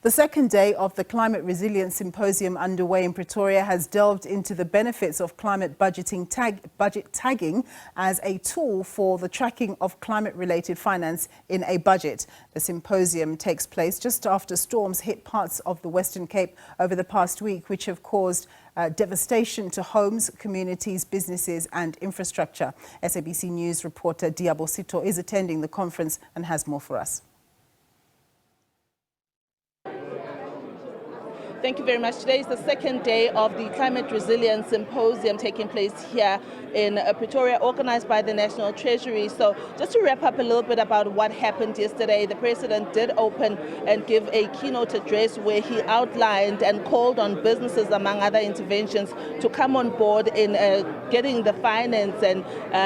The second day of the Climate Resilience Symposium underway in Pretoria has delved into the benefits of climate budget tagging as a tool for the tracking of climate-related finance in a budget. The symposium takes place just after storms hit parts of the Western Cape over the past week, which have caused devastation to homes, communities, businesses and infrastructure. SABC News reporter Setho is attending the conference and has more for us. Thank you very much. Today is the second day of the Climate Resilience Symposium taking place here in Pretoria, organized by the National Treasury. So just to wrap up a little bit about what happened yesterday, the President did open and give a keynote address where he outlined and called on businesses, among other interventions, to come on board in getting the finance. And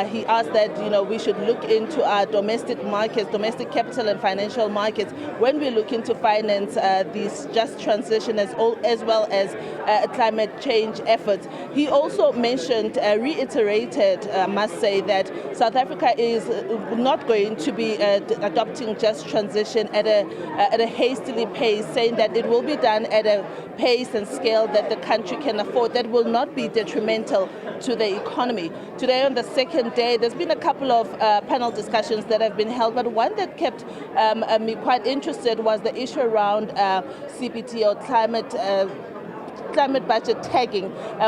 he asked that, we should look into our domestic markets, domestic capital and financial markets, when we look into finance these just transition as well as climate change efforts. He also mentioned, reiterated, I must say, that South Africa is not going to be adopting just transition at a hastily pace, saying that it will be done at a pace and scale that the country can afford, that will not be detrimental to the economy. Today, on the second day, there's been a couple of panel discussions that have been held, but one that kept me quite interested was the issue around CBT, or climate budget tagging,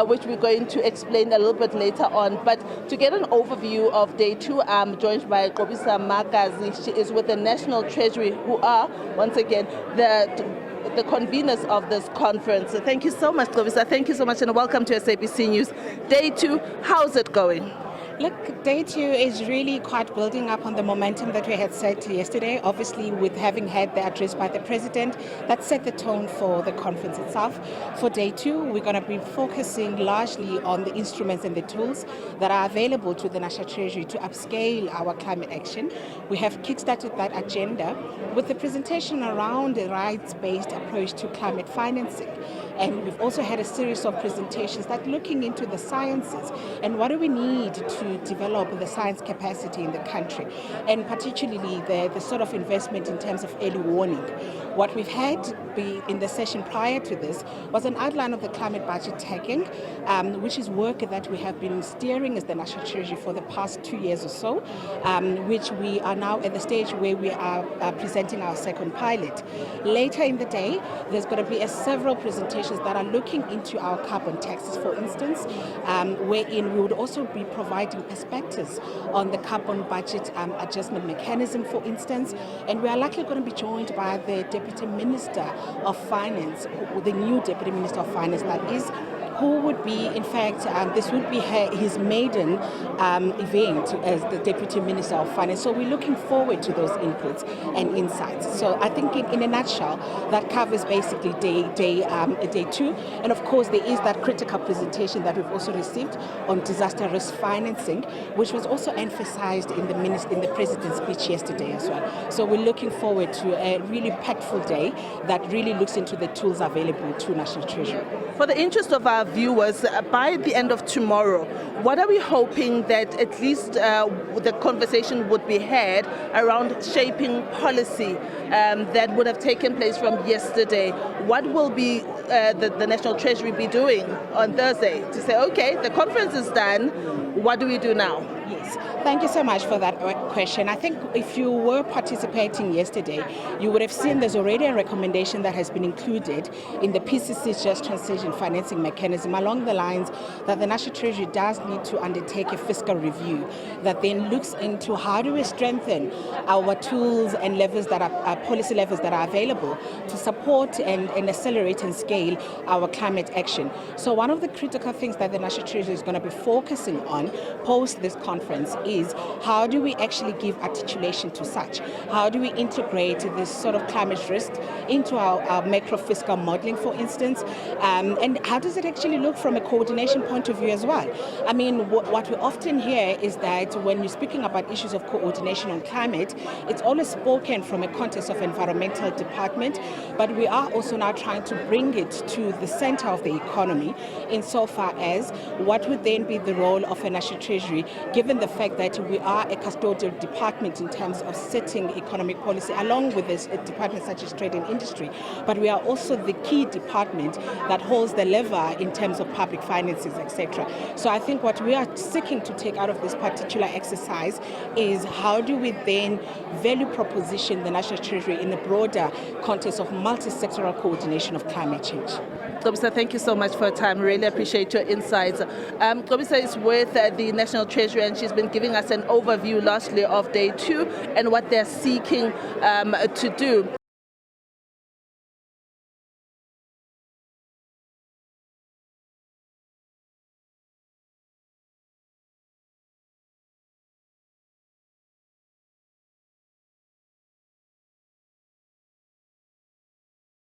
which we're going to explain a little bit later on. But to get an overview of day two, I'm joined by Kobisa Magazi. She is with the National Treasury, who are, once again, the conveners of this conference. So thank you so much, Kobisa. Thank you so much, and welcome to SABC News. Day two, how's it going? Look, day two is really quite building up on the momentum that we had set yesterday. Obviously, with having had the address by the President, that set the tone for the conference itself. For day two, we're going to be focusing largely on the instruments and the tools that are available to the National Treasury to upscale our climate action. We have kickstarted that agenda with the presentation around the rights-based approach to climate financing. And we've also had a series of presentations that looking into the sciences and what do we need to develop the science capacity in the country, and particularly the sort of investment in terms of early warning. What we've had in the session prior to this was an outline of the climate budget tagging, which is work that we have been steering as the National Treasury for the past 2 years or so, which we are now at the stage where we are presenting our second pilot. Later in the day, there's going to be several presentations that are looking into our carbon taxes, for instance, wherein we would also be providing perspectives on the carbon budget adjustment mechanism, for instance. And we are likely going to be joined by the Deputy Minister of Finance, the new Deputy Minister of Finance, that is, who would be, in fact, this would be his maiden event as the Deputy Minister of Finance. So we're looking forward to those inputs and insights. So I think in a nutshell, that covers basically day two. And of course, there is that critical presentation that we've also received on disaster risk financing, which was also emphasized in the President's speech yesterday as well. So we're looking forward to a really impactful day that really looks into the tools available to National Treasury. For the interest of our viewers, by the end of tomorrow, what are we hoping that at least the conversation would be had around shaping policy that would have taken place from yesterday? What will be the National Treasury be doing on Thursday to say, okay, the conference is done, what do we do now? Yes, thank you so much for that question. I think if you were participating yesterday, you would have seen there's already a recommendation that has been included in the PCC's Just Transition Financing Mechanism along the lines that the National Treasury does need to undertake a fiscal review that then looks into how do we strengthen our tools and levers that are policy levers that are available to support and accelerate and scale our climate action. So one of the critical things that the National Treasury is going to be focusing on post this conference is how do we actually give articulation to such? How do we integrate this sort of climate risk into our macro fiscal modeling, for instance? And how does it actually look from a coordination point of view as well? I mean, what we often hear is that when you're speaking about issues of coordination on climate, it's always spoken from a context of environmental department, but we are also now trying to bring it to the center of the economy insofar as what would then be the role of a National Treasury given the the fact that we are a custodial department in terms of setting economic policy, along with this department such as trade and industry, but we are also the key department that holds the lever in terms of public finances, etc. So I think what we are seeking to take out of this particular exercise is how do we then value proposition the National Treasury in the broader context of multi-sectoral coordination of climate change. Kobisa, thank you so much for your time. Really appreciate your insights. Kobisa is with the National Treasury, and she's been giving us an overview largely of day 2 and what they're seeking to do.